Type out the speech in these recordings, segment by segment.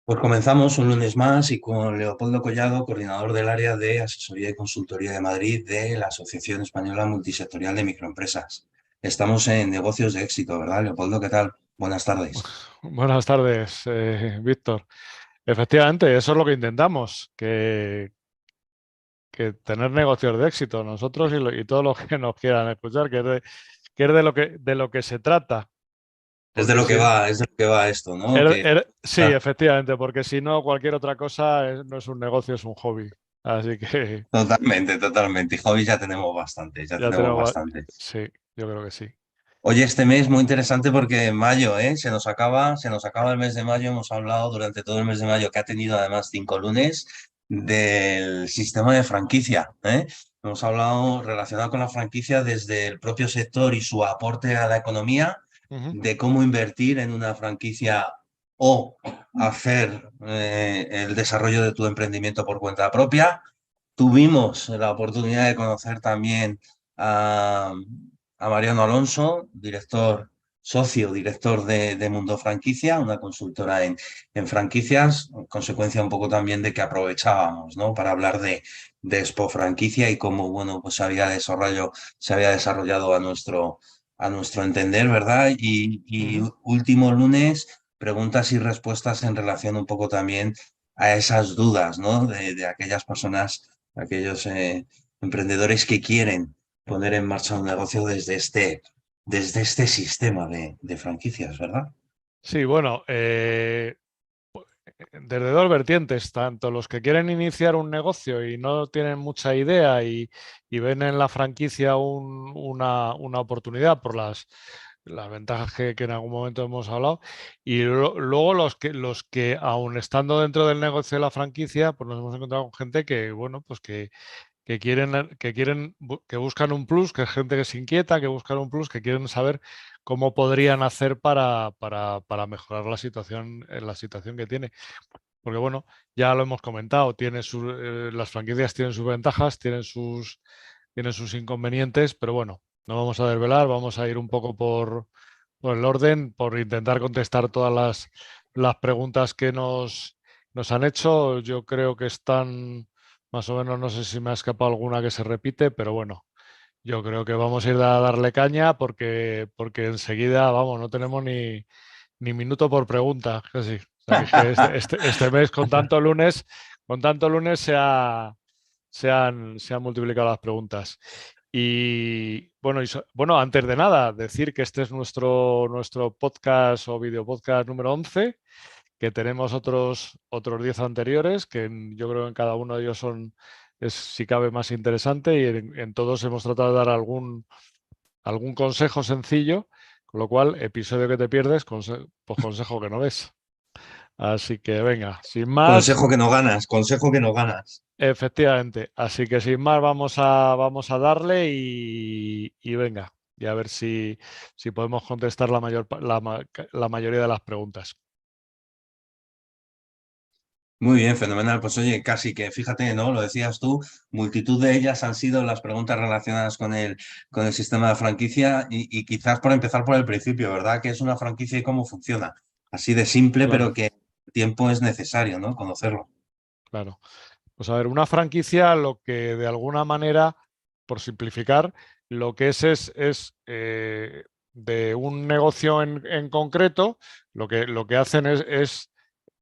Pues comenzamos un lunes más y con Leopoldo Collado, coordinador del área de asesoría y consultoría de Madrid de la Asociación Española Multisectorial de Microempresas. Estamos en negocios de éxito, ¿verdad, Leopoldo? ¿Qué tal? Buenas tardes. Buenas tardes, Víctor. Efectivamente, eso es lo que intentamos, que tener negocios de éxito nosotros y todos los que nos quieran escuchar, que es de lo que se trata. Porque si, Es de lo que va esto, ¿no? sí, efectivamente, porque si no, cualquier otra cosa no es un negocio, es un hobby. Así que Totalmente, totalmente. Y hobbies ya tenemos bastante, ya ya tenemos tenemos, bastante. sí, yo creo que sí. Oye, este mes muy interesante porque en mayo, se nos acaba el mes de mayo. Hemos hablado durante todo el mes de mayo, que ha tenido además 5 lunes, del sistema de franquicia, ¿eh? Hemos hablado relacionado con la franquicia desde el propio sector y su aporte a la economía, Ujú. de cómo invertir en una franquicia o hacer el desarrollo de tu emprendimiento por cuenta propia. Tuvimos la oportunidad de conocer también a, a Mariano Alonso, director de Mundo Franquicia, una consultora en franquicias, consecuencia un poco también de que aprovechábamos, ¿no? Para hablar de Expo Franquicia y cómo, bueno, pues se había desarrollado a nuestro entender, ¿verdad? Y Ujú. último lunes, preguntas y respuestas en relación un poco también a esas dudas, ¿no? De aquellas personas, aquellos emprendedores que quieren poner en marcha un negocio desde este sistema de franquicias, ¿verdad? Sí, bueno, desde dos vertientes, tanto los que quieren iniciar un negocio y no tienen mucha idea y ven en la franquicia una oportunidad por las ventajas que en algún momento hemos hablado, y luego los que aún estando dentro del negocio de la franquicia, pues nos hemos encontrado con gente que, bueno, pues que buscan un plus, que es gente que se inquieta, que buscan un plus, que quieren saber cómo podrían hacer para mejorar la situación que tiene. Porque bueno, ya lo hemos comentado, las franquicias tienen sus ventajas, tienen sus inconvenientes, pero bueno, no vamos a desvelar, vamos a ir un poco por el orden, por intentar contestar todas las preguntas que nos han hecho. Yo creo que están más o menos, no sé si me ha escapado alguna que se repite, pero bueno, yo creo que vamos a ir a darle caña porque enseguida, vamos, no tenemos ni minuto por pregunta, casi. O sea, que es que este mes con tanto lunes se han multiplicado las preguntas. Y bueno, bueno, antes de nada, decir que este es nuestro podcast o video podcast número 11, que tenemos otros 10 anteriores, que yo creo que en cada uno de ellos es, si cabe, más interesante, y en todos hemos tratado de dar algún consejo sencillo, con lo cual, episodio que te pierdes, pues consejo que no ves. Así que venga, sin más, Consejo que no ganas. efectivamente. Así que sin más, vamos a darle y venga, y a ver si podemos contestar la mayoría de las preguntas. Muy bien, fenomenal. Pues oye, casi que fíjate, ¿no? Lo decías tú, multitud de ellas han sido las preguntas relacionadas con el sistema de franquicia y quizás por empezar por el principio, ¿verdad? ¿Qué es una franquicia y cómo funciona? Así de simple, pero Claro, que el tiempo es necesario, ¿no? Conocerlo. claro. Pues a ver, una franquicia, lo que de alguna manera, por simplificar, lo que es de un negocio en concreto, lo que hacen es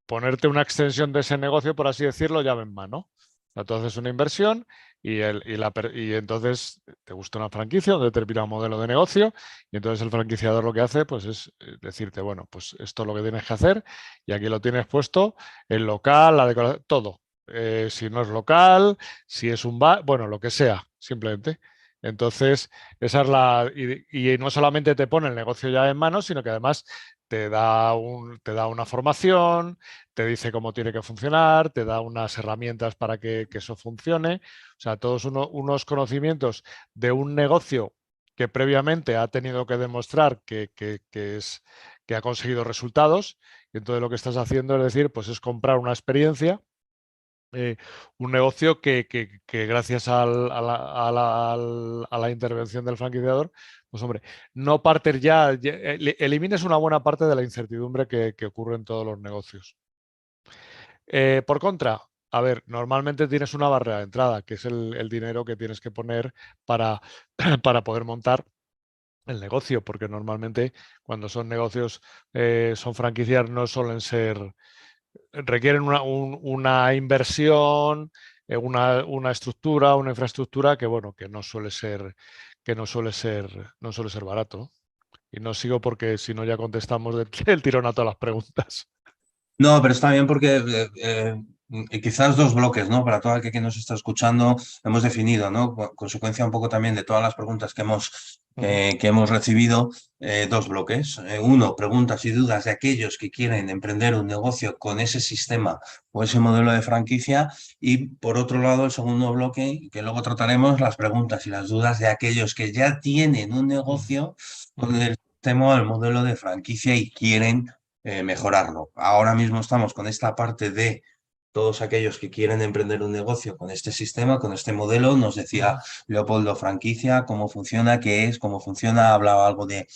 ponerte una extensión de ese negocio, por así decirlo, llave en mano. Entonces, una inversión y entonces te gusta una franquicia, un determinado modelo de negocio, y entonces el franquiciador lo que hace pues es decirte, bueno, pues esto es lo que tienes que hacer y aquí lo tienes puesto, el local, la decoración, todo. Si no es local, si es un bar, bueno, lo que sea, simplemente. Entonces, esa es y no solamente te pone el negocio ya en manos, sino que además te da una formación, te dice cómo tiene que funcionar, te da unas herramientas para que eso funcione. O sea, todos unos conocimientos de un negocio que previamente ha tenido que demostrar que ha conseguido resultados. Y entonces lo que estás haciendo es decir, pues es comprar una experiencia, eh, un negocio que gracias a la intervención del franquiciador, pues hombre, no partes elimines una buena parte de la incertidumbre que ocurre en todos los negocios. Por contra, a ver, normalmente tienes una barrera de entrada, que es el dinero que tienes que poner para, para poder montar el negocio, porque normalmente cuando son negocios, son franquicias, no suelen ser, requieren una inversión, una estructura, una infraestructura que, bueno, que no suele ser, no suele ser barato, ¿no? Y no sigo porque si no ya contestamos del tirón a todas las preguntas. No, pero está bien porque quizás dos bloques, ¿no? Para todo aquel que nos está escuchando, hemos definido, ¿no? Consecuencia un poco también de todas las preguntas Ujú, que hemos recibido, dos bloques. Uno, preguntas y dudas de aquellos que quieren emprender un negocio con ese sistema o ese modelo de franquicia. Y por otro lado, el segundo bloque, que luego trataremos, las preguntas y las dudas de aquellos que ya tienen un ujú, negocio con ujú, el sistema o el modelo de franquicia y quieren mejorarlo. Ahora mismo estamos con esta parte de todos aquellos que quieren emprender un negocio con este sistema, con este modelo. Nos decía ujú. Leopoldo franquicia, cómo funciona, qué es, cómo funciona. Hablaba algo de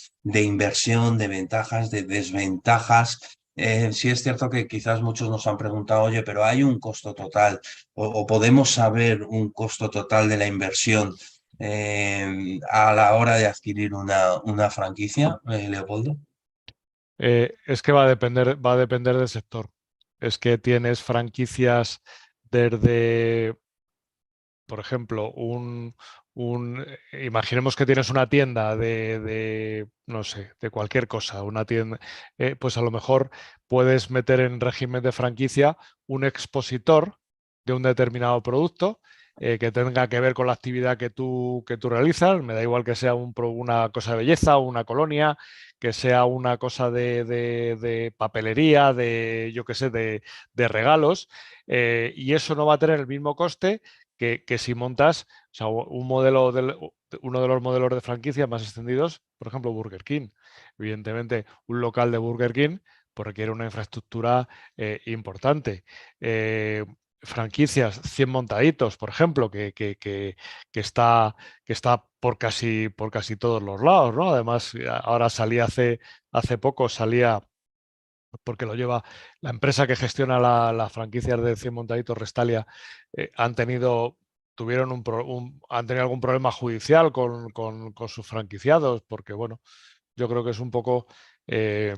inversión, de ventajas, de desventajas. Sí es cierto que quizás muchos nos han preguntado, oye, pero ¿hay un costo total o podemos saber un costo total de la inversión a la hora de adquirir una franquicia, Leopoldo? Es que va a depender del sector. Es que tienes franquicias desde, por ejemplo, imaginemos que tienes una tienda no sé, de cualquier cosa, una tienda, pues a lo mejor puedes meter en régimen de franquicia un expositor de un determinado producto, que tenga que ver con la actividad que tú realizas. Me da igual que sea una cosa de belleza o una colonia, que sea una cosa de papelería, yo qué sé, de regalos, y eso no va a tener el mismo coste que si montas, o sea, uno de los modelos de franquicia más extendidos, por ejemplo, Burger King. Evidentemente, un local de Burger King pues, requiere una infraestructura importante. Eh, Franquicias 100 montaditos, por ejemplo, que está por casi todos los lados, ¿no? Además, ahora hace poco salía, porque lo lleva la empresa que gestiona las franquicias de 100 montaditos, Restalia. Han tenido, han tenido algún problema judicial con sus franquiciados, porque bueno, yo creo que es un poco, eh,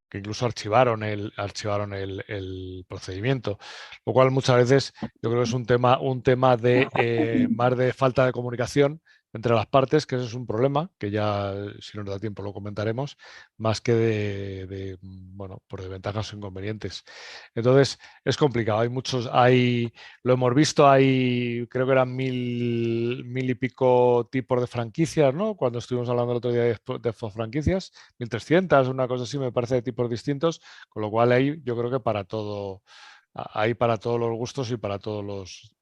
que incluso archivaron el procedimiento, lo cual muchas veces yo creo que es un tema de, más de falta de comunicación entre las partes, que ese es un problema, que ya si nos da tiempo lo comentaremos, más que bueno, por desventajas o inconvenientes. Entonces, es complicado, lo hemos visto, creo que eran mil y pico tipos de franquicias, ¿no? Cuando estuvimos hablando el otro día de franquicias, 1300, una cosa así, me parece, de tipos distintos, con lo cual hay, yo creo que para todo, hay para todos los gustos y para todos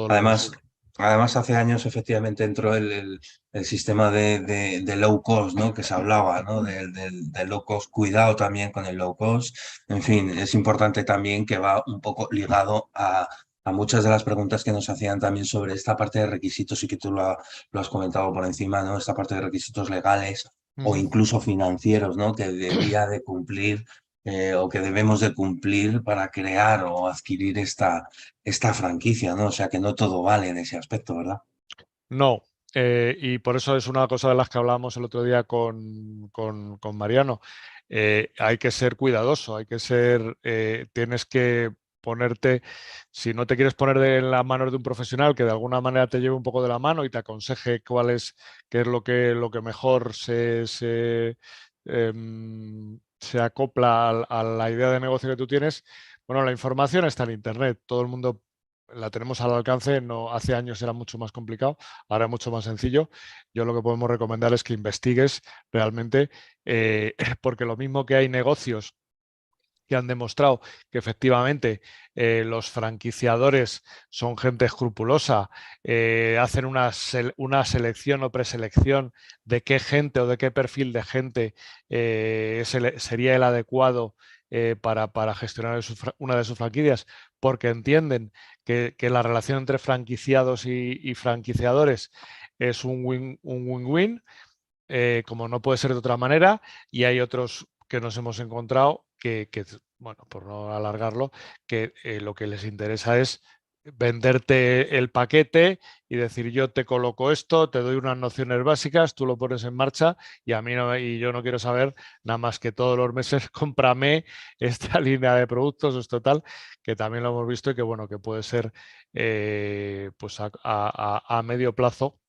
Además, los. además hace años efectivamente entró el sistema de low cost, ¿no? Que se hablaba, ¿no? Del low cost. Cuidado también con el low cost. En fin, es importante también que va un poco ligado a muchas de las preguntas que nos hacían también sobre esta parte de requisitos y que tú lo has comentado por encima, ¿no? Esta parte de requisitos legales o Ujú. incluso financieros, ¿no? Que debía de cumplir o que debemos de cumplir para crear o adquirir esta franquicia, ¿no? O sea que no todo vale en ese aspecto, ¿verdad? No, y por eso es una cosa de las que hablábamos el otro día con Mariano. Hay que ser cuidadoso, tienes que ponerte, si no te quieres poner de las manos de un profesional que de alguna manera te lleve un poco de la mano y te aconseje qué es lo que mejor se acopla a la idea de negocio que tú tienes. Bueno, la información está en Internet, todo el mundo la tenemos al alcance, no, hace años era mucho más complicado, ahora es mucho más sencillo. Yo lo que podemos recomendar es que investigues realmente, porque lo mismo que hay negocios que han demostrado que efectivamente, los franquiciadores son gente escrupulosa, hacen una selección o preselección de qué gente o de qué perfil de gente, sería el adecuado, para gestionar una de sus franquicias, porque entienden que la relación entre franquiciados y franquiciadores es un win-win, como no puede ser de otra manera, y hay otros que nos hemos encontrado bueno, por no alargarlo, que lo que les interesa es venderte el paquete y decir yo te coloco esto, te doy unas nociones básicas, tú lo pones en marcha y a mí no, y yo no quiero saber nada más que todos los meses cómprame esta línea de productos, esto tal, que también lo hemos visto y que bueno, que puede ser pues a medio plazo,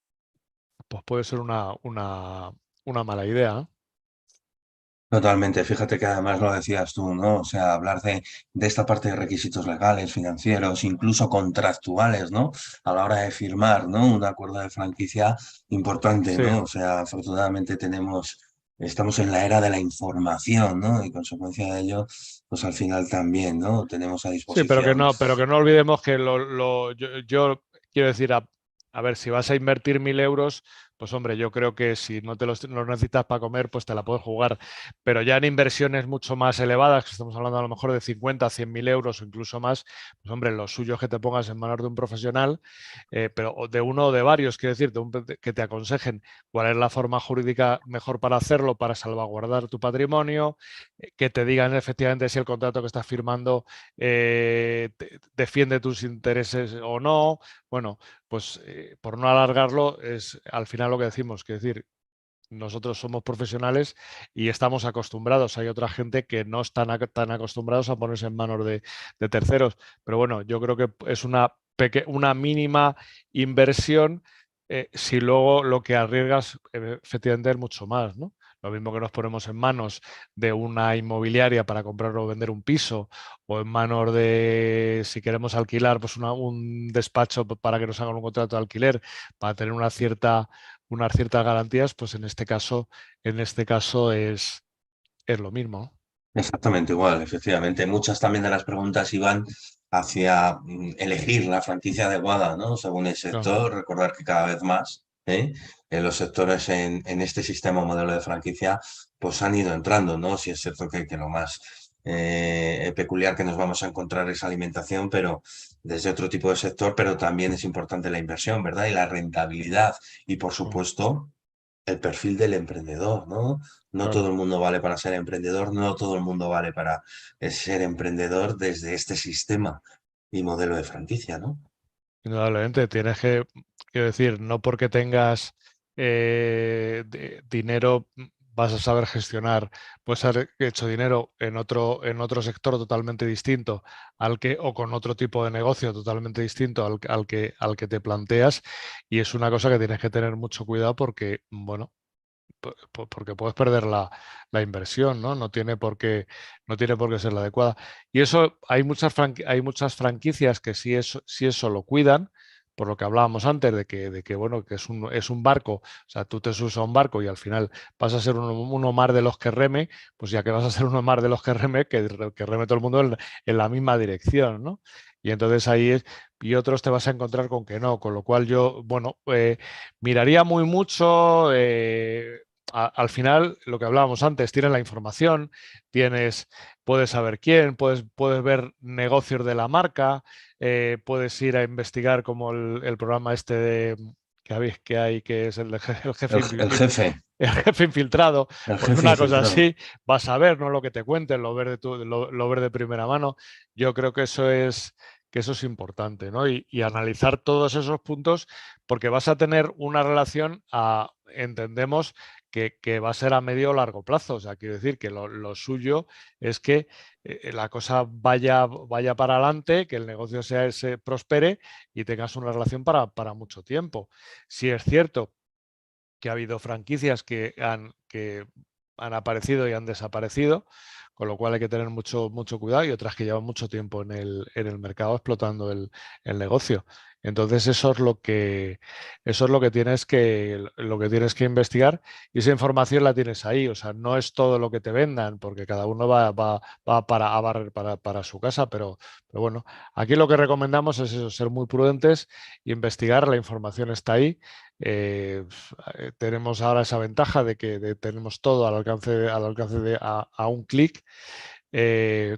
pues puede ser una mala idea, ¿no? Totalmente, fíjate que además lo decías tú, ¿no? O sea, hablar de esta parte de requisitos legales, financieros, incluso contractuales, ¿no? A la hora de firmar, ¿no? Un acuerdo de franquicia importante, Sí, ¿no? O sea, afortunadamente estamos en la era de la información, ¿no? Y consecuencia de ello, pues al final también, ¿no? Tenemos a sí, disposición. pero que no olvidemos que yo quiero decir, a ver, si vas a invertir 1.000 euros, pues hombre, yo creo que si no los necesitas para comer, pues te la puedes jugar. Pero ya en inversiones mucho más elevadas, que estamos hablando a lo mejor de 50, 100.000 euros o incluso más, pues hombre, lo suyo es que te pongas en manos de un profesional, pero de uno o de varios, quiero decir, que te aconsejen cuál es la forma jurídica mejor para hacerlo, para salvaguardar tu patrimonio, que te digan efectivamente si el contrato que estás firmando defiende tus intereses o no. Bueno, pues por no alargarlo, es al final lo que decimos, que decir, nosotros somos profesionales y estamos acostumbrados. Hay otra gente que no están tan acostumbrados a ponerse en manos de terceros. Pero bueno, yo creo que es una mínima inversión si luego lo que arriesgas efectivamente es mucho más, ¿no? Lo mismo que nos ponemos en manos de una inmobiliaria para comprar o vender un piso, o en manos de, si queremos alquilar, pues un despacho para que nos hagan un contrato de alquiler, para tener unas ciertas garantías, pues en este caso es lo mismo, ¿no? Exactamente igual, efectivamente. Muchas también de las preguntas iban hacia elegir la franquicia adecuada, ¿no? Según el Claro. sector, recordar que cada vez más en los sectores en este sistema o modelo de franquicia, pues han ido entrando, ¿no? Sí es cierto que lo más peculiar que nos vamos a encontrar es alimentación, pero desde otro tipo de sector, pero también es importante la inversión, ¿verdad? Y la rentabilidad. Y por Mm, supuesto el perfil del emprendedor, ¿no? No todo claro. el mundo vale para ser emprendedor, no todo el mundo vale para ser emprendedor desde este sistema y modelo de franquicia, ¿no? Indudablemente, quiero decir, no porque tengas dinero vas a saber gestionar, puedes haber hecho dinero en otro sector totalmente distinto o con otro tipo de negocio totalmente distinto al que te planteas, y es una cosa que tienes que tener mucho cuidado porque, bueno, porque puedes perder la inversión, ¿no? No tiene por qué ser la adecuada. Y eso, hay muchas franquicias que sí eso lo cuidan, por lo que hablábamos antes, de que bueno, que es un barco, o sea, tú te subes a un barco y al final vas a ser uno más de los que reme, pues ya que vas a ser uno más de los que reme, que reme todo el mundo en la misma dirección, ¿no? Y entonces y otros te vas a encontrar con que no, con lo cual yo, bueno, miraría muy mucho, al final, lo que hablábamos antes, tienes la información, puedes saber quién, puedes ver negocios de la marca, puedes ir a investigar como el programa este que hay, que es el jefe, El jefe, el jefe infiltrado, el pues jefe una cosa infiltrado. así, vas a ver, no lo que te cuenten, lo ver de primera mano. Yo creo que eso es importante, ¿no? Y analizar todos esos puntos, porque vas a tener una relación entendemos que va a ser a medio o largo plazo. O sea, quiero decir que lo suyo es que la cosa vaya para adelante, que el negocio se prospere y tengas una relación para mucho tiempo. Si es cierto que ha habido franquicias que han aparecido y han desaparecido, con lo cual hay que tener mucho cuidado, y otras que llevan mucho tiempo en el mercado explotando el negocio. Entonces eso es lo que tienes que investigar, y esa información la tienes ahí. O sea, no es todo lo que te vendan, porque cada uno va a barrer para su casa, pero bueno, aquí lo que recomendamos es eso, ser muy prudentes, investigar, la información está ahí. eh, Tenemos ahora esa ventaja de que tenemos todo al alcance a un clic,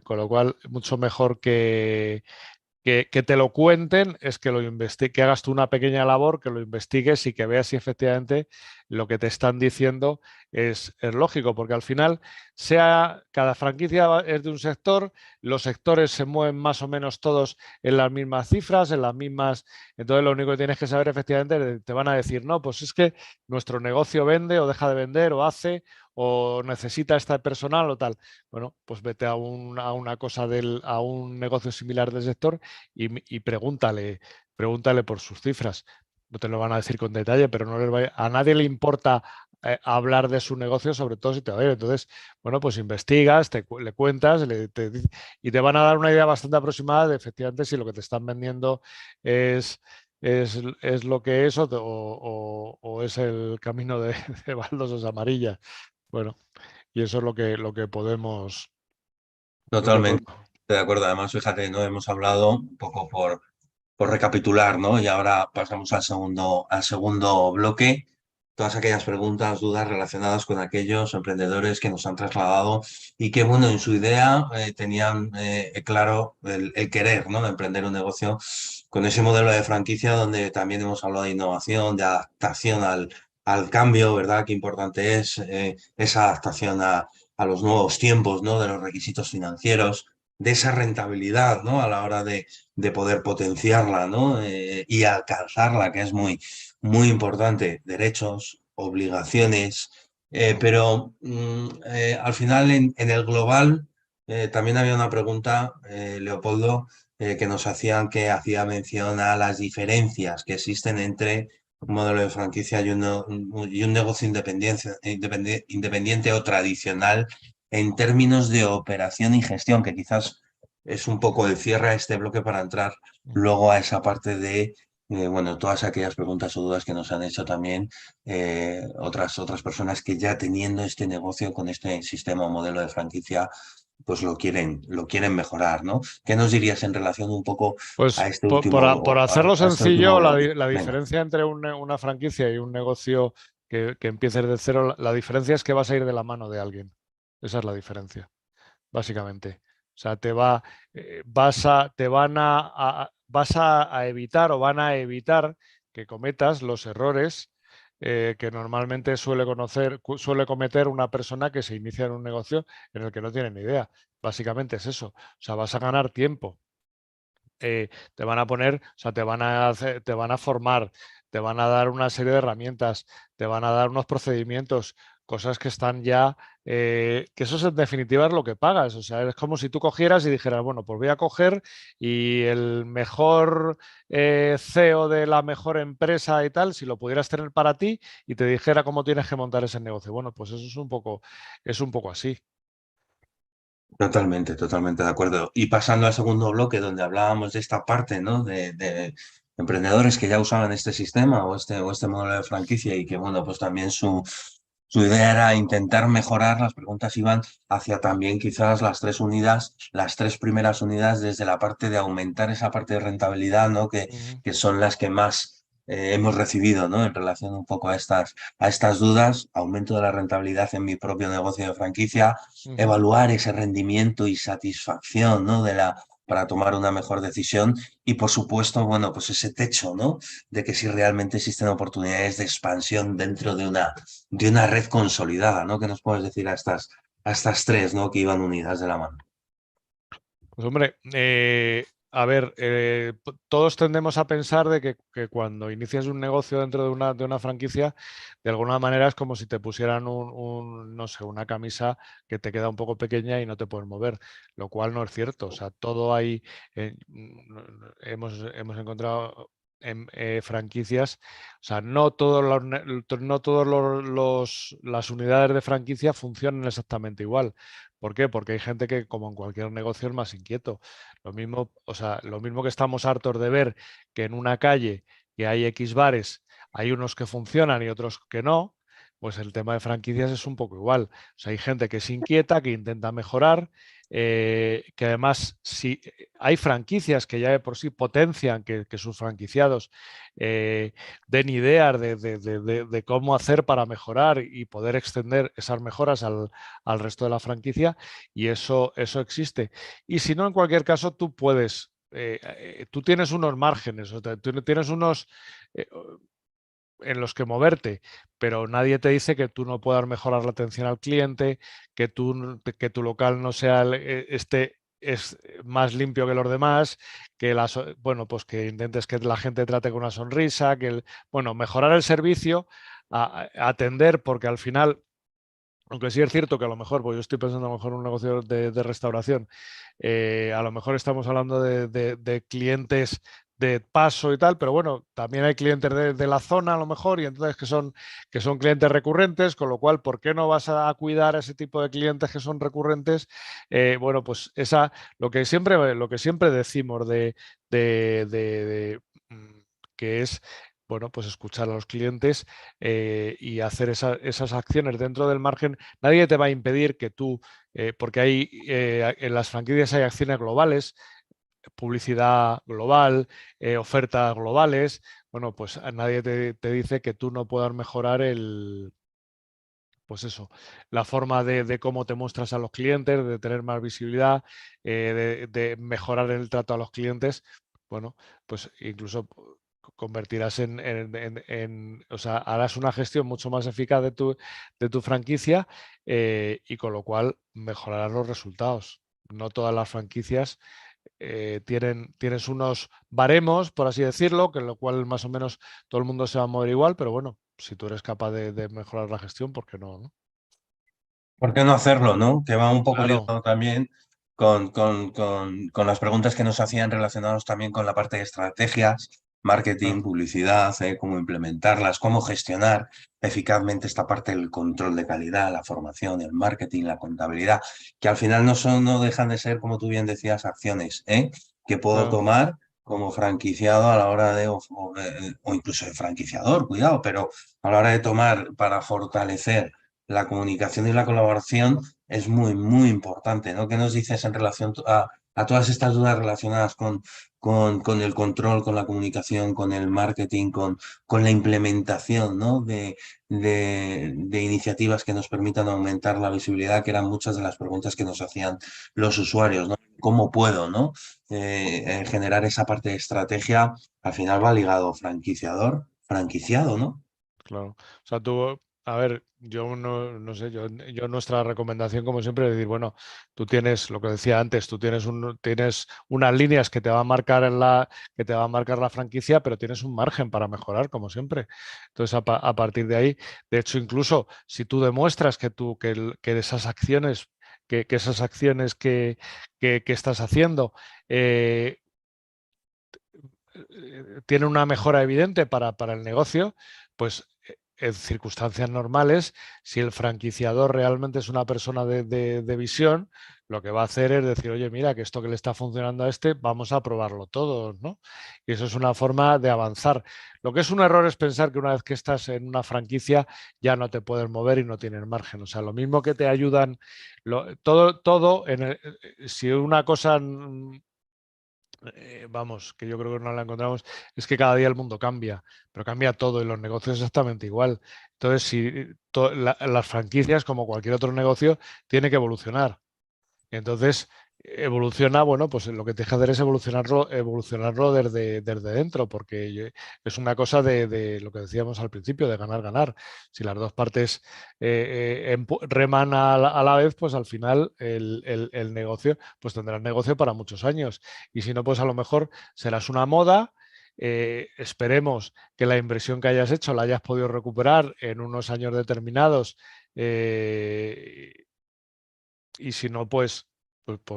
con lo cual mucho mejor que te lo cuenten es que que hagas tú una pequeña labor, que lo investigues y que veas si efectivamente lo que te están diciendo es lógico, porque al final cada franquicia es de un sector, los sectores se mueven más o menos todos en las mismas cifras, en las mismas. Entonces lo único que tienes que saber efectivamente, te van a decir, no, pues es que nuestro negocio vende o deja de vender o hace o necesita este personal o tal. Bueno, pues vete a una cosa a un negocio similar del sector y pregúntale por sus cifras. No te lo van a decir con detalle, pero a nadie le importa hablar de su negocio, sobre todo si te va a ir. Entonces, bueno, pues investigas, le cuentas y te van a dar una idea bastante aproximada de efectivamente si lo que te están vendiendo es, es lo que es o es el camino de baldosas amarillas. Bueno, y eso es lo que podemos. Lo que Totalmente, podemos. de acuerdo. Además, fíjate, no hemos hablado un poco por recapitular, ¿no? Y ahora pasamos al segundo bloque. Todas aquellas preguntas, dudas relacionadas con aquellos emprendedores que nos han trasladado y que, bueno, en su idea tenían claro el querer, ¿no? De emprender un negocio con ese modelo de franquicia donde también hemos hablado de innovación, de adaptación al cambio, ¿verdad? Qué importante es esa adaptación a los nuevos tiempos, ¿no? De los requisitos financieros, de esa rentabilidad, ¿no? A la hora de poder potenciarla, ¿no? Y alcanzarla, que es muy importante. Derechos, obligaciones, pero al final en el global también había una pregunta, Leopoldo, que nos hacían que hacía mención a las diferencias que existen entre un modelo de franquicia y un negocio independiente o tradicional en términos de operación y gestión, que quizás es un poco el cierre a este bloque para entrar luego a esa parte de, bueno, todas aquellas preguntas o dudas que nos han hecho también otras personas que ya teniendo este negocio con este sistema o modelo de franquicia, pues lo quieren mejorar, ¿no? ¿Qué nos dirías en relación un poco a Pues este último, por hacerlo a este último sencillo, bloque? la Venga, diferencia entre una franquicia y un negocio que empieces de cero, la diferencia es que vas a ir de la mano de alguien. Esa es la diferencia, básicamente. O sea, vas a evitar o van a evitar que cometas los errores que normalmente suele cometer una persona que se inicia en un negocio en el que no tiene ni idea. Básicamente es eso. O sea, vas a ganar tiempo. Te van a poner, o sea, te van a formar, te van a dar una serie de herramientas, te van a dar unos procedimientos, cosas que están ya, que eso en definitiva es lo que pagas. O sea, es como si tú cogieras y dijeras, bueno, pues voy a coger y el mejor CEO de la mejor empresa y tal, si lo pudieras tener para ti y te dijera cómo tienes que montar ese negocio. Bueno, pues eso es un poco así. totalmente de acuerdo. Y pasando al segundo bloque, donde hablábamos de esta parte, ¿no? De emprendedores que ya usaban este sistema o este modelo de franquicia y que, bueno, pues también su idea era intentar mejorar. Las preguntas iban hacia también quizás las tres primeras unidades desde la parte de aumentar esa parte de rentabilidad, ¿no? Ujú, Que son las que más hemos recibido, ¿no? En relación un poco a estas dudas, aumento de la rentabilidad en mi propio negocio de franquicia, ujú. evaluar ese rendimiento y satisfacción, ¿no? Para tomar una mejor decisión y, por supuesto, bueno, pues ese techo, ¿no? De que si realmente existen oportunidades de expansión dentro de una red consolidada, ¿no? ¿Qué nos puedes decir a estas tres, ¿no? Que iban unidas de la mano? Pues hombre, a ver, todos tendemos a pensar de que cuando inicias un negocio dentro de una franquicia, de alguna manera es como si te pusieran no sé, una camisa que te queda un poco pequeña y no te puedes mover, lo cual no es cierto. O sea, todo hay, hemos encontrado franquicias, o sea, no todos las unidades de franquicia funcionan exactamente igual. ¿Por qué? Porque hay gente que, como en cualquier negocio, es más inquieto. Lo mismo, o sea, lo mismo que estamos hartos de ver que en una calle que hay X bares, hay unos que funcionan y otros que no, pues el tema de franquicias es un poco igual. O sea, hay gente que se inquieta, que intenta mejorar, que además si hay franquicias que ya de por sí potencian que sus franquiciados den ideas de cómo hacer para mejorar y poder extender esas mejoras al resto de la franquicia y eso existe. Y si no, en cualquier caso, tú puedes tú tienes unos márgenes, tú tienes unos eh, en los que moverte, pero nadie te dice que tú no puedas mejorar la atención al cliente, que tu local no sea es más limpio que los demás, bueno, pues que intentes que la gente trate con una sonrisa, bueno, mejorar el servicio, atender, porque al final, aunque sí es cierto que a lo mejor, pues yo estoy pensando a lo mejor en un negocio de restauración, a lo mejor estamos hablando de clientes de paso y tal, pero bueno, también hay clientes de la zona a lo mejor y entonces que son clientes recurrentes, con lo cual, ¿por qué no vas a cuidar a ese tipo de clientes que son recurrentes? Bueno, pues lo que siempre decimos que es, bueno, pues escuchar a los clientes y hacer esas acciones dentro del margen. Nadie te va a impedir que tú, porque en las franquicias hay acciones globales, publicidad global, ofertas globales. Bueno, pues a nadie te dice que tú no puedas mejorar pues eso, la forma de cómo te muestras a los clientes, de tener más visibilidad, de mejorar el trato a los clientes. Bueno, pues incluso convertirás o sea, harás una gestión mucho más eficaz de tu franquicia y con lo cual mejorarás los resultados. No todas las franquicias tienes unos baremos, por así decirlo, que en lo cual más o menos todo el mundo se va a mover igual, pero bueno, si tú eres capaz de mejorar la gestión, ¿por qué no? ¿No? ¿Por qué no hacerlo, no? Que va un poco Claro, ligado también con las preguntas que nos hacían relacionados también con la parte de estrategias, marketing, claro, publicidad, cómo implementarlas, cómo gestionar eficazmente esta parte del control de calidad, la formación, el marketing, la contabilidad, que al final no dejan de ser, como tú bien decías, acciones, que puedo claro, tomar como franquiciado a la hora o incluso de franquiciador, cuidado, pero a la hora de tomar para fortalecer la comunicación y la colaboración es muy, muy importante, ¿no? ¿Qué nos dices en relación a todas estas dudas relacionadas con el control, con la comunicación, con el marketing, con la implementación, ¿no? de iniciativas que nos permitan aumentar la visibilidad, que eran muchas de las preguntas que nos hacían los usuarios, ¿no? ¿Cómo puedo, ¿no? Generar esa parte de estrategia, al final va ligado franquiciador, franquiciado, ¿no? claro. O sea, tú, a ver, yo no sé, yo nuestra recomendación, como siempre, es decir, bueno, tú tienes, lo que decía antes, tú tienes unas líneas que te va a marcar que te va a marcar la franquicia, pero tienes un margen para mejorar, como siempre. Entonces, a partir de ahí, de hecho, incluso si tú demuestras que esas acciones, que esas acciones que estás haciendo, eh, tiene una mejora evidente para el negocio, pues en circunstancias normales, si el franquiciador realmente es una persona de visión, lo que va a hacer es decir, oye, mira, que esto que le está funcionando a este, vamos a probarlo todos, ¿no? Y eso es una forma de avanzar. Lo que es un error es pensar que una vez que estás en una franquicia ya no te puedes mover y no tienes margen. O sea, lo mismo que te ayudan, todo si una cosa vamos, que yo creo que no la encontramos, es que cada día el mundo cambia, pero cambia todo y los negocios exactamente igual. Entonces, si las franquicias, como cualquier otro negocio, tiene que evolucionar. Entonces, evoluciona, bueno, pues lo que tienes que hacer es evolucionarlo desde dentro, porque es una cosa de lo que decíamos al principio, de ganar, ganar. Si las dos partes reman a la vez, pues al final el negocio, pues tendrás negocio para muchos años. Y si no, pues a lo mejor serás una moda. Esperemos que la inversión que hayas hecho la hayas podido recuperar en unos años determinados. eh, y si no, pues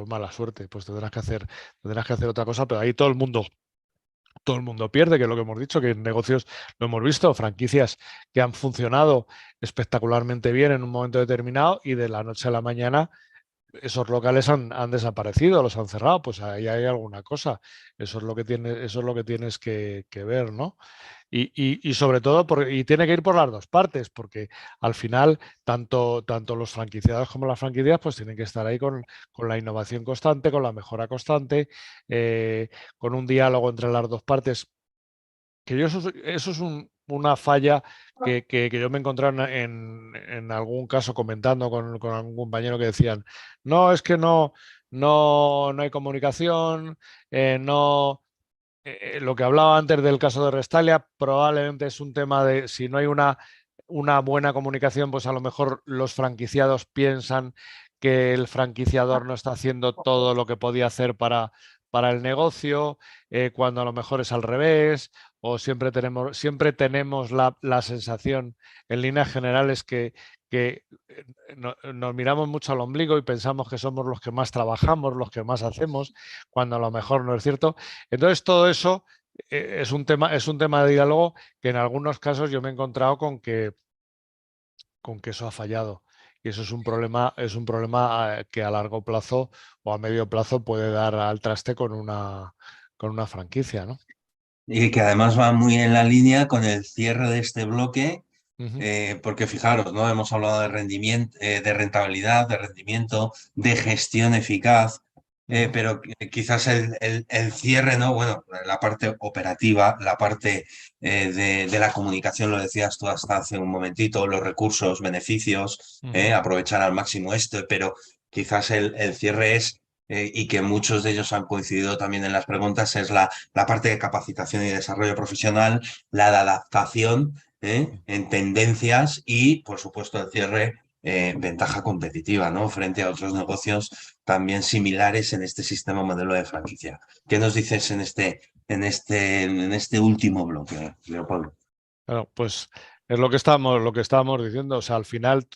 mala suerte, pues tendrás que hacer otra cosa, pero ahí todo el mundo pierde, que es lo que hemos dicho, que en negocios lo hemos visto, franquicias que han funcionado espectacularmente bien en un momento determinado y de la noche a la mañana esos locales han desaparecido, los han cerrado, pues ahí hay alguna cosa. Eso es lo que tienes que ver, ¿no? Y sobre todo, y tiene que ir por las dos partes, porque al final tanto los franquiciados como las franquicias pues tienen que estar ahí con la innovación constante, con la mejora constante, con un diálogo entre las dos partes que eso es una falla que yo me he encontrado en algún caso comentando con algún compañero que decían, no, es que no. no hay comunicación, no... lo que hablaba antes del caso de Restalia probablemente es un tema de si no hay una buena comunicación, pues a lo mejor los franquiciados piensan que el franquiciador no está haciendo todo lo que podía hacer para el negocio, cuando a lo mejor es al revés, o siempre tenemos la sensación en líneas generales que nos miramos mucho al ombligo y pensamos que somos los que más trabajamos, los que más hacemos, cuando a lo mejor no es cierto. Entonces, todo eso es un tema de diálogo que en algunos casos yo me he encontrado con que eso ha fallado. Y eso es un problema que a largo plazo o a medio plazo puede dar al traste con una franquicia, ¿no? Y que además va muy en la línea con el cierre de este bloque, Ujú, porque fijaros, ¿no? Hemos hablado de rendimiento, de rentabilidad, de rendimiento, de gestión eficaz, ujú, pero quizás el cierre, ¿no? Bueno, la parte operativa, la parte de la comunicación, lo decías tú hasta hace un momentito, los recursos, beneficios, ujú. aprovechar al máximo esto, pero quizás el cierre es, y que muchos de ellos han coincidido también en las preguntas, es la parte de capacitación y desarrollo profesional, la de adaptación en tendencias y, por supuesto, el cierre, ventaja competitiva, ¿no? Frente a otros negocios también similares en este sistema modelo de franquicia. ¿Qué nos dices en este último bloque, Leopoldo? Bueno, pues es lo que estábamos diciendo. O sea, al final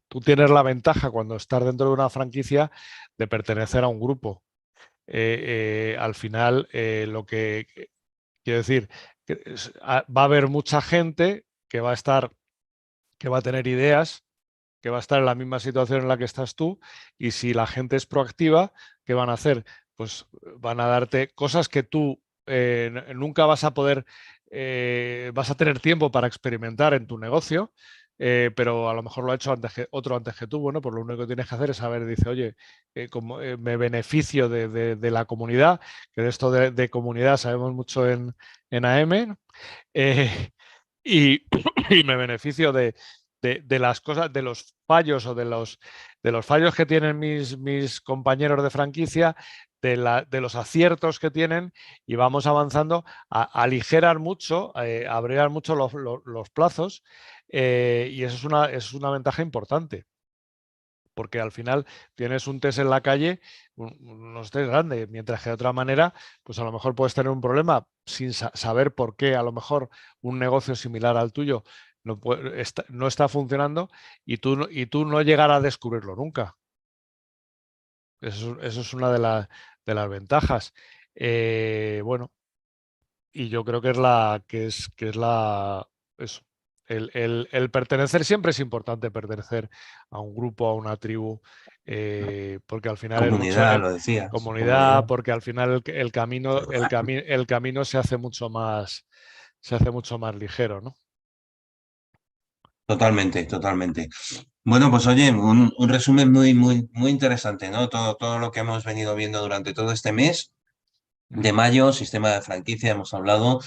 tú tienes la ventaja cuando estás dentro de una franquicia de pertenecer a un grupo. Al final, lo que quiero decir, va a haber mucha gente que va a tener ideas, que va a estar en la misma situación en la que estás tú, y si la gente es proactiva, ¿qué van a hacer? Pues van a darte cosas que tú nunca vas a poder, vas a tener tiempo para experimentar en tu negocio, pero a lo mejor lo ha hecho otro antes que tú. Bueno, pues lo único que tienes que hacer es saber, dice, oye, como, me beneficio de la comunidad, que de esto de comunidad sabemos mucho en AM, ¿no? eh, y, y me beneficio de las cosas, de los fallos o de los fallos que tienen mis compañeros de franquicia, de los aciertos que tienen, y vamos avanzando a aligerar mucho, a abrevar mucho los plazos, y eso es una ventaja importante. Porque al final tienes un test en la calle, unos test grandes, mientras que de otra manera, pues a lo mejor puedes tener un problema sin saber por qué a lo mejor un negocio similar al tuyo no está funcionando, y tú no llegar a descubrirlo nunca. Eso es una de las ventajas. Bueno, y yo creo que es que es eso. El pertenecer siempre es importante, pertenecer a un grupo, a una tribu, porque al final es mucho Comunidad, lo decías, comunidad, comunidad. porque al final el camino se hace mucho más ligero, ¿no? Totalmente, totalmente. Bueno, pues oye, un resumen muy interesante, ¿no? Todo lo que hemos venido viendo durante todo este mes. De Ujú. mayo, sistema de franquicia, hemos hablado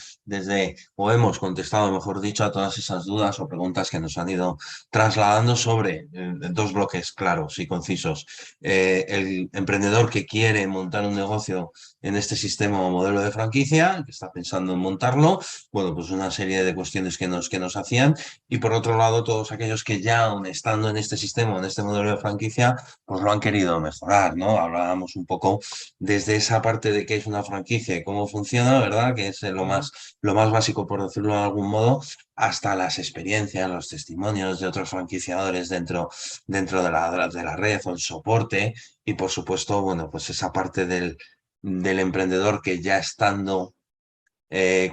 o hemos contestado, mejor dicho, a todas esas dudas o preguntas que nos han ido trasladando sobre dos bloques claros y concisos. El emprendedor que quiere montar un negocio en este sistema o modelo de franquicia, que está pensando en montarlo, bueno, pues una serie de cuestiones que nos hacían. Y por otro lado, todos aquellos que ya, aun estando en este sistema o en este modelo de franquicia, pues lo han querido mejorar, ¿no? Hablábamos un poco desde esa parte de qué es una franquicia y cómo funciona, ¿verdad? Que es Ujú. lo más básico, por decirlo de algún modo, hasta las experiencias, los testimonios de otros franquiciadores dentro de la red o el soporte y, por supuesto, bueno, pues esa parte del emprendedor que ya estando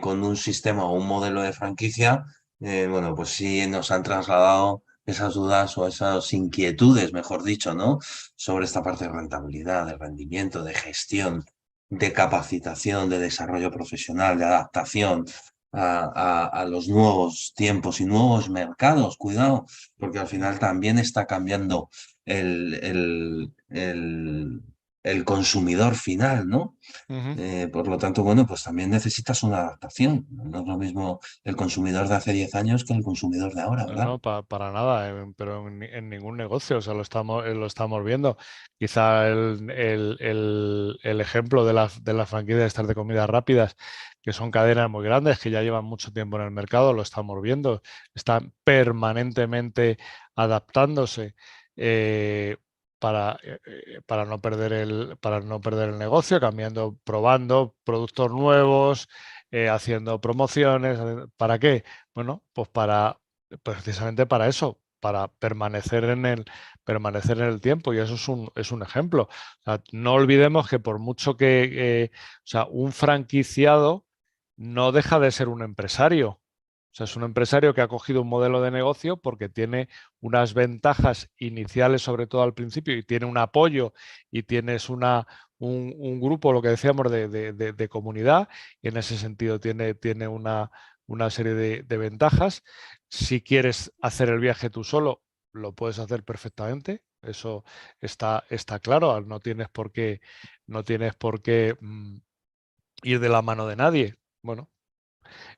con un sistema o un modelo de franquicia, bueno, pues sí nos han trasladado esas dudas o esas inquietudes, mejor dicho, ¿no? Sobre esta parte de rentabilidad, de rendimiento, de gestión, de capacitación, de desarrollo profesional, de adaptación a los nuevos tiempos y nuevos mercados. Cuidado, porque al final también está cambiando el, el, el el consumidor final, ¿no? Ujú. Por lo tanto, bueno, pues también necesitas una adaptación. No es lo mismo el consumidor de hace 10 años que el consumidor de ahora, No, ¿verdad? no, para nada, pero en ningún negocio, o sea, lo estamos viendo. Quizá el ejemplo de las franquicias estas de comidas rápidas, que son cadenas muy grandes, que ya llevan mucho tiempo en el mercado, lo estamos viendo, están permanentemente adaptándose eh, para no perder el negocio, cambiando, probando productos nuevos, haciendo promociones. ¿Para qué? Bueno, pues precisamente para eso, para permanecer en el tiempo, y eso es un ejemplo. O sea, no olvidemos que por mucho o sea, un franquiciado no deja de ser un empresario. O sea, es un empresario que ha cogido un modelo de negocio porque tiene unas ventajas iniciales, sobre todo al principio, y tiene un apoyo y tienes un grupo, lo que decíamos, de comunidad, y en ese sentido tiene una serie de ventajas. Si quieres hacer el viaje tú solo, lo puedes hacer perfectamente. Eso está claro. No tienes por qué ir de la mano de nadie. Bueno,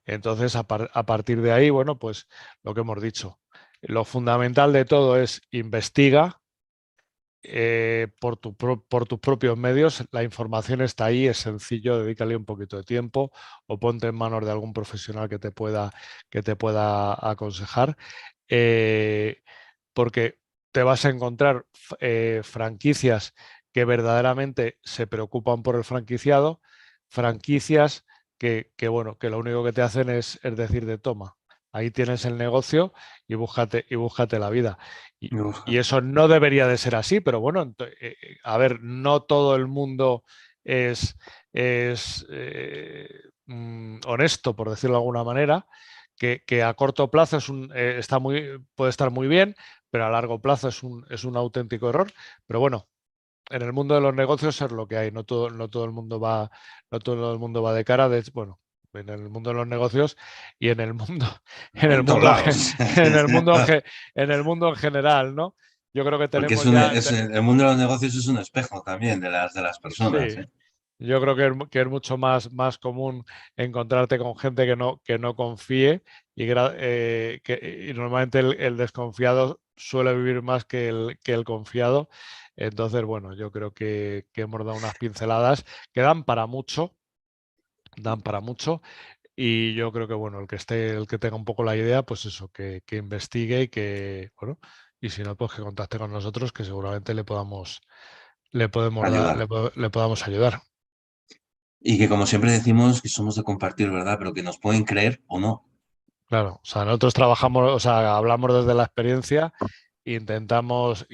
entonces a partir de ahí, bueno, pues lo que hemos dicho. Lo fundamental de todo es investiga por tus propios medios. La información está ahí, es sencillo, dedícale un poquito de tiempo o ponte en manos de algún profesional que te pueda aconsejar, eh, porque te vas a encontrar franquicias que verdaderamente se preocupan por el franquiciado, franquicias bueno, que lo único que te hacen es decir de toma, ahí tienes el negocio y búscate la vida. Y eso no debería de ser así, pero bueno, a ver, no todo el mundo es, es honesto, por decirlo de alguna manera, que a corto plazo puede estar muy bien, pero a largo plazo es un auténtico error. Pero bueno, en el mundo de los negocios es lo que hay, no todo el mundo no todo el mundo va de cara, bueno, en el mundo de los negocios y en el mundo, en el En todos mundo, lados. en el mundo, en el mundo en general, ¿no? Yo creo que Porque tenemos ya, el mundo de los negocios es un espejo también de las personas, sí, ¿eh? yo creo que es mucho más común encontrarte con gente que no confíe y normalmente el desconfiado suele vivir más que el confiado. Entonces, bueno, yo creo que hemos dado unas pinceladas que dan para mucho, y yo creo que, bueno, el que tenga un poco la idea, pues eso, que investigue y bueno, y si no, pues que contacte con nosotros, que seguramente le podemos Ayudar. le podamos ayudar. Y que como siempre decimos que somos de compartir, ¿verdad? Pero que nos pueden creer o no. Claro, o sea, nosotros trabajamos, o sea, hablamos desde la experiencia, intentamos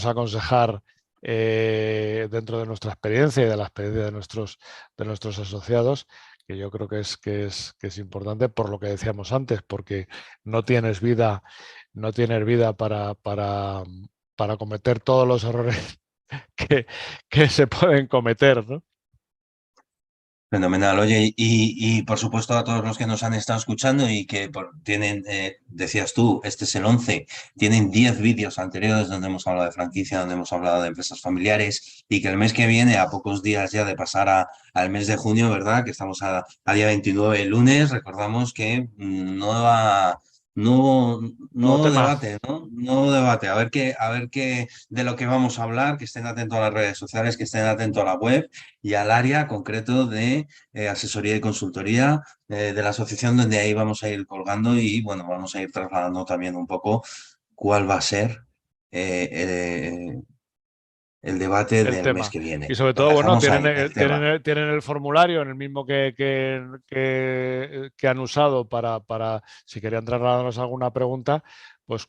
aconsejar dentro de nuestra experiencia y de la experiencia de nuestros asociados, que yo creo que es importante por lo que decíamos antes, porque no tienes vida, no tienes vida para cometer todos los errores que se pueden cometer, ¿no? Fenomenal. Oye, y por supuesto a todos los que nos han estado escuchando y que tienen, decías tú, este es el 11, tienen 10 vídeos anteriores donde hemos hablado de franquicia, donde hemos hablado de empresas familiares y que el mes que viene, a pocos días ya de pasar al mes de junio, ¿verdad? Que estamos a día 29, el lunes, recordamos que nuevo, Nuevo nuevo tema. debate, ¿no? Nuevo debate. A ver qué de lo que vamos a hablar, que estén atentos a las redes sociales, que estén atentos a la web y al área concreto de asesoría y consultoría de la asociación, donde ahí vamos a ir colgando y bueno, vamos a ir trasladando también un poco cuál va a ser eh, eh, el debate El del mes tema. que viene. Y sobre Lo todo, bueno, dejamos ahí, el tema. tienen el formulario en el mismo que han usado para, si querían trasladarnos alguna pregunta, pues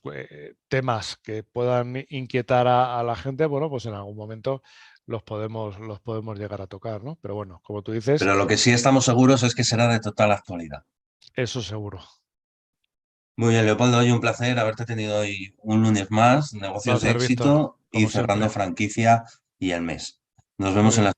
temas que puedan inquietar a la gente, bueno, pues en algún momento los podemos llegar a tocar, ¿no? Pero bueno, como tú dices, Pero lo que sí estamos seguros es que será de total actualidad. eso seguro. Muy bien, Leopoldo, hoy un placer haberte tenido hoy un lunes más, negocios de Placer, Víctor, éxito y como cerrando siempre. franquicia y el mes. Nos Muy vemos en bien. la